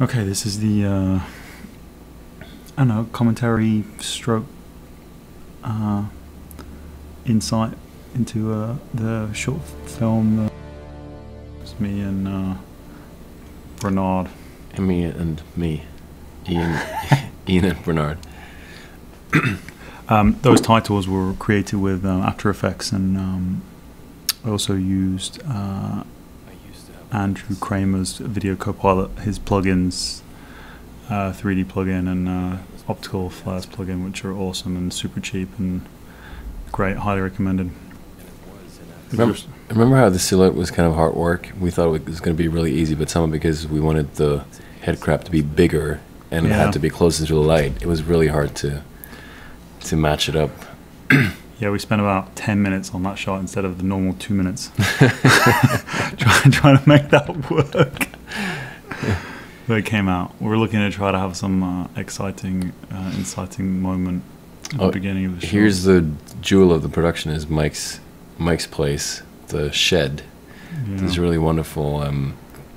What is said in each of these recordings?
Okay, this is the I don't know, commentary stroke insight into the short film. It's me and Bernhard. And me, Ian, Ian and Bernhard. Those titles were created with After Effects, and I also used Andrew Kramer's Video Copilot, his plugins, 3D plugin and optical flares plugin, which are awesome and super cheap and great, highly recommended. Remember how the silhouette was kind of hard work? We thought it was going to be really easy, but somehow because we wanted the head crab to be bigger and it had to be closer to the light, it was really hard to match it up. Yeah, we spent about 10 minutes on that shot instead of the normal 2 minutes. trying to make that work. But it came out. We're looking to try to have some exciting, inciting moment at the beginning of the shot. Here's the jewel of the production is Mike's place, the shed. Yeah. There's a really wonderful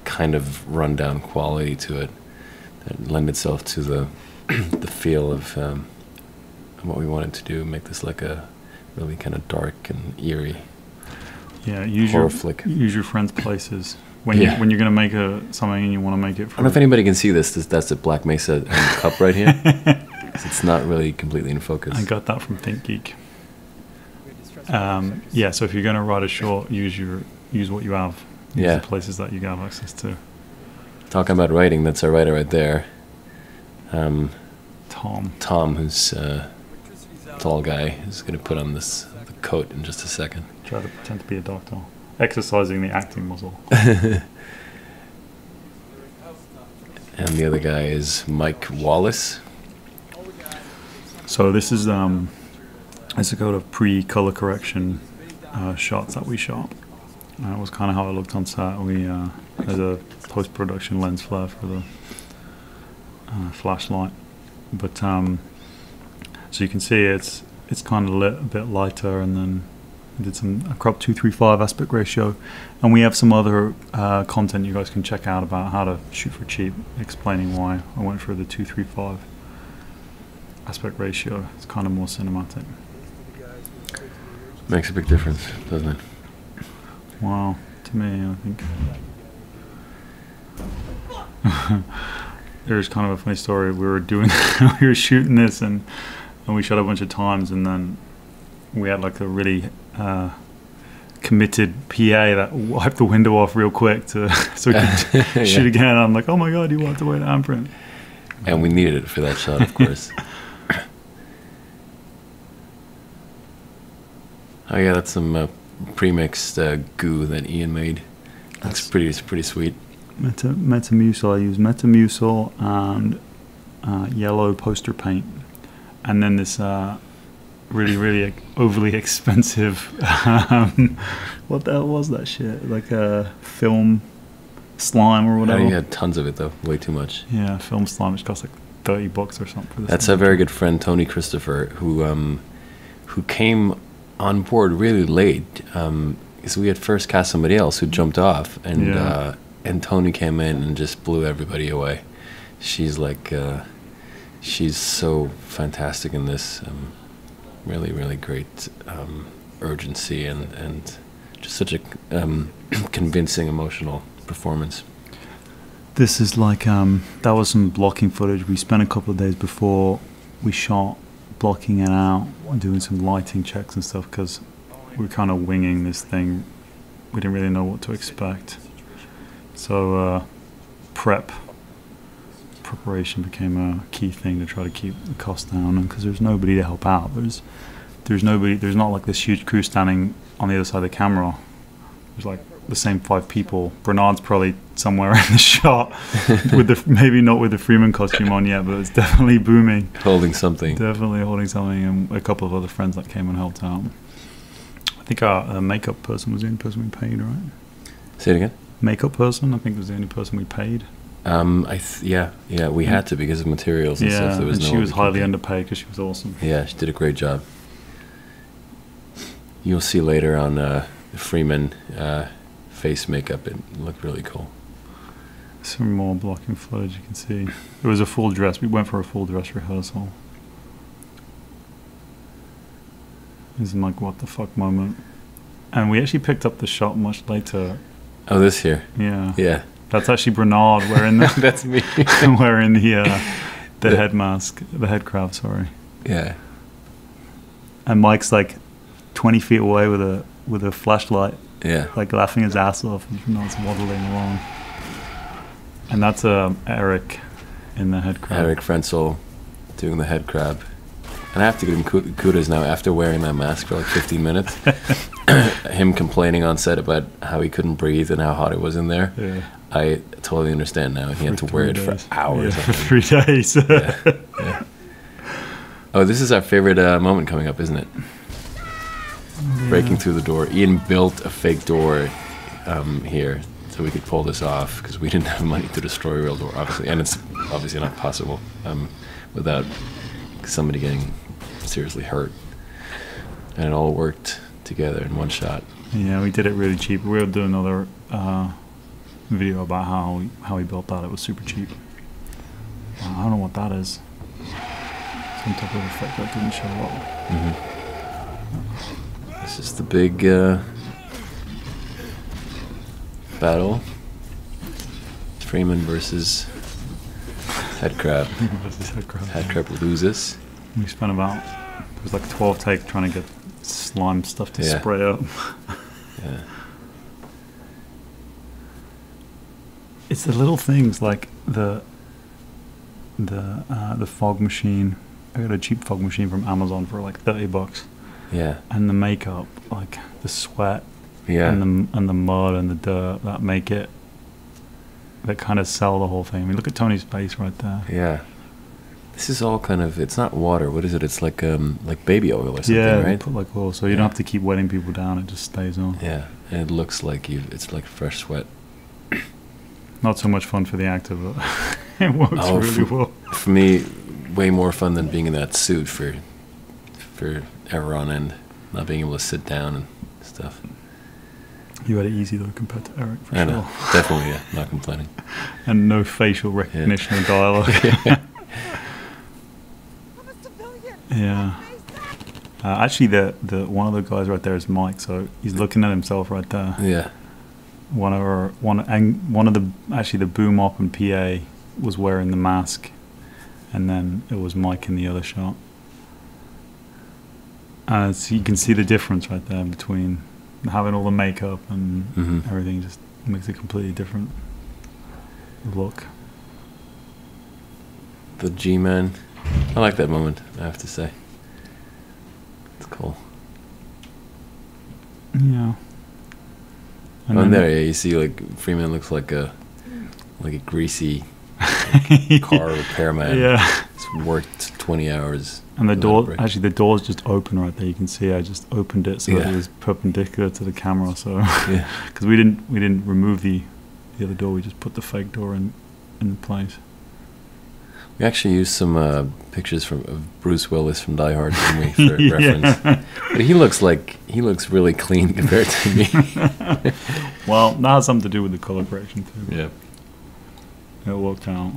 kind of rundown quality to it that lend itself to the the feel of what we wanted to do, make this like a really kind of dark and eerie horror flick. Use your friends' places when you're going to make something and you want to make it. I don't know if anybody can see this. That's the Black Mesa cup right here. It's not really completely in focus. I got that from ThinkGeek. Yeah, so if you're going to write a short, use what you have. Use the places that you have access to. Talking about writing, that's our writer right there. Tom, who's tall guy, who's going to put on the coat in just a second. Try to pretend to be a doctor, exercising the acting muscle. And the other guy is Mike Wallace. So this is it's a kind of pre-color correction shots that we shot. That was kind of how it looked on set. We had a post-production lens flare for the flashlight, but so you can see it's kind of lit a bit lighter, and then I did a crop 2:3:5 aspect ratio, and we have some other content you guys can check out about how to shoot for cheap, explaining why I went for the 2:3:5 aspect ratio. It's kind of more cinematic. Makes a big difference, doesn't it? Wow, to me, I think. There's kind of a funny story. We were shooting this, and we shot a bunch of times, and then we had like a really committed PA that wiped the window off real quick so we could shoot again. I'm like, oh my god, you wiped away the handprint. And we needed it for that shot, of course. Oh yeah, that's some pre-mixed goo that Ian made. That's pretty sweet. Metamucil. I use Metamucil and yellow poster paint, and then this really overly expensive what the hell was that shit? Like a film slime or whatever. Oh, you had tons of it though, way too much. Yeah, film slime, which cost like $30 or something. For this That's a very good friend, Tony Christopher, who came on board really late. So we had first cast somebody else who jumped off, and Tony came in and just blew everybody away. She's like, she's so fantastic in this. Really great urgency and just such a convincing emotional performance. This is like that was some blocking footage. We spent a couple of days before we shot blocking it out, doing some lighting checks and stuff, because we were kind of winging this thing. We didn't really know what to expect. So preparation became a key thing to try to keep the cost down, and because there's nobody to help out. There's nobody. There's not like this huge crew standing on the other side of the camera. There's like the same 5 people. Bernard's probably somewhere in the shot with maybe not with the Freeman costume on yet, but it's definitely booming. Holding something. Definitely holding something, and a couple of other friends that came and helped out. I think our makeup person was the only person we paid, right? Say it again. Makeup person, I think, was the only person we paid. Yeah, we had to because of materials and stuff. There was she was highly underpaid because she was awesome. Yeah, she did a great job. You'll see later on Freeman face makeup. It looked really cool. Some more blocking footage. You can see it was a full dress. We went for a full dress rehearsal. This is like what the fuck moment. And we actually picked up the shot much later. Oh, this here. Yeah. Yeah. That's actually Bernhard wearing the That's me. wearing the head mask, the head crab. Sorry. Yeah. And Mike's like 20 feet away with a flashlight. Yeah. Like laughing his ass off, and Bernhard's waddling along. And that's Eric in the head crab. Eric Frenzel doing the head crab. And I have to give him kudos now after wearing that mask for like 15 minutes. Him complaining on set about how he couldn't breathe and how hot it was in there. Yeah. I totally understand now. He had to wear it for hours. Yeah, for 3 days. Yeah. Yeah. Oh, this is our favorite moment coming up, isn't it? Yeah. Breaking through the door. Ian built a fake door here so we could pull this off because we didn't have money to destroy a real door, obviously. And it's obviously not possible without somebody getting seriously hurt. And it all worked together in one shot. Yeah, we did it really cheap. We'll do another video about how we built that. It was super cheap. I don't know what that is. Some type of effect that didn't show up. Mm-hmm. This is the big battle. Freeman versus head crab. Head crab loses. We spent about, it was like 12 takes trying to get slime stuff to spray up. Yeah. It's the little things like the fog machine. I got a cheap fog machine from Amazon for like $30. Yeah. And the makeup, like the sweat, yeah, and the mud and the dirt that make it, that kind of sell the whole thing. I mean, look at Tony's face right there. Yeah. This is all kind of, it's not water. What is it? It's like baby oil or something, yeah, right? Put like oil, so you don't have to keep wetting people down. It just stays on. Yeah, and it looks like it's like fresh sweat. Not so much fun for the actor, but it works really well. For me, way more fun than being in that suit for ever on end, not being able to sit down and stuff. You had it easy though compared to Eric, for I sure. know, definitely, yeah, not complaining. And no facial recognition or dialogue. Yeah. Actually, the one of the guys right there is Mike, so he's looking at himself right there. Yeah. Actually the boom op and PA was wearing the mask, and then it was Mike in the other shot. So you can see the difference right there between having all the makeup and everything. Just makes a completely different look. The G-Man. I like that moment, I have to say. It's cool. Yeah. And there, you see, like Freeman looks like a greasy car repairman. Yeah. He's worked 20 hours. And the door, actually, the door's just open right there. You can see I just opened it so that it was perpendicular to the camera. So, because we didn't remove the other door, we just put the fake door in place. We actually used some pictures of Bruce Willis from Die Hard for reference. But he looks really clean compared to me. Well, that has something to do with the color correction too. Yeah. It worked out.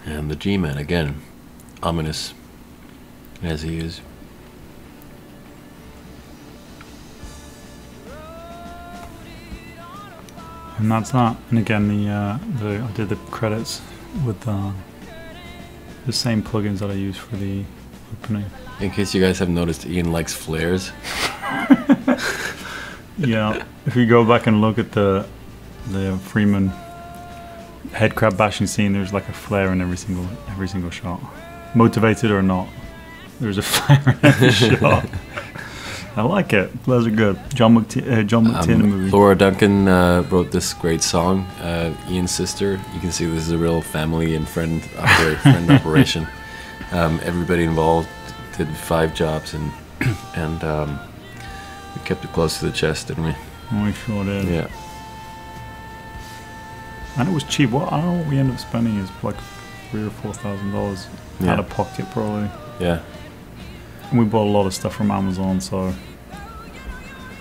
And the G-Man again, ominous as he is. And that's that. And again, I did the credits with the same plugins that I use for the opening. In case you guys have noticed, Ian likes flares. Yeah, if you go back and look at the Freeman head crab bashing scene, there's like a flare in every single shot, motivated or not. There's a flare in every shot. I like it. Those are good. John McTiernan movie. Laura Duncan wrote this great song. Ian's sister. You can see this is a real family and friend operation. Everybody involved did 5 jobs, and we kept it close to the chest, didn't we? We sure did. Yeah. And it was cheap. Well, I don't know what we ended up spending. Is like $3,000 or $4,000 out of pocket, probably. Yeah. And we bought a lot of stuff from Amazon, so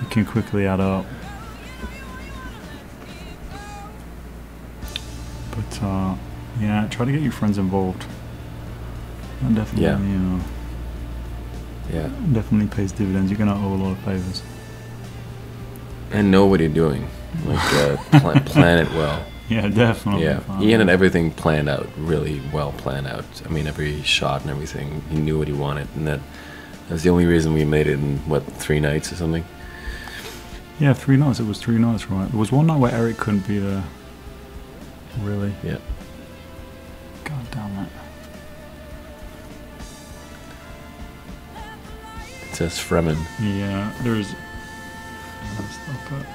it can quickly add up. But yeah, try to get your friends involved. That definitely, definitely pays dividends. You're gonna owe a lot of favors. And know what you're doing. Like plan it well. Yeah, definitely. Yeah, Ian had everything planned out, really well planned out. I mean, every shot and everything. He knew what he wanted, and that was the only reason we made it in 3 nights or something. Yeah, 3 nights. It was 3 nights, right? There was one night where Eric couldn't be there. Really? Yeah. God damn it. It says Freeman. Yeah, there's. Stop it.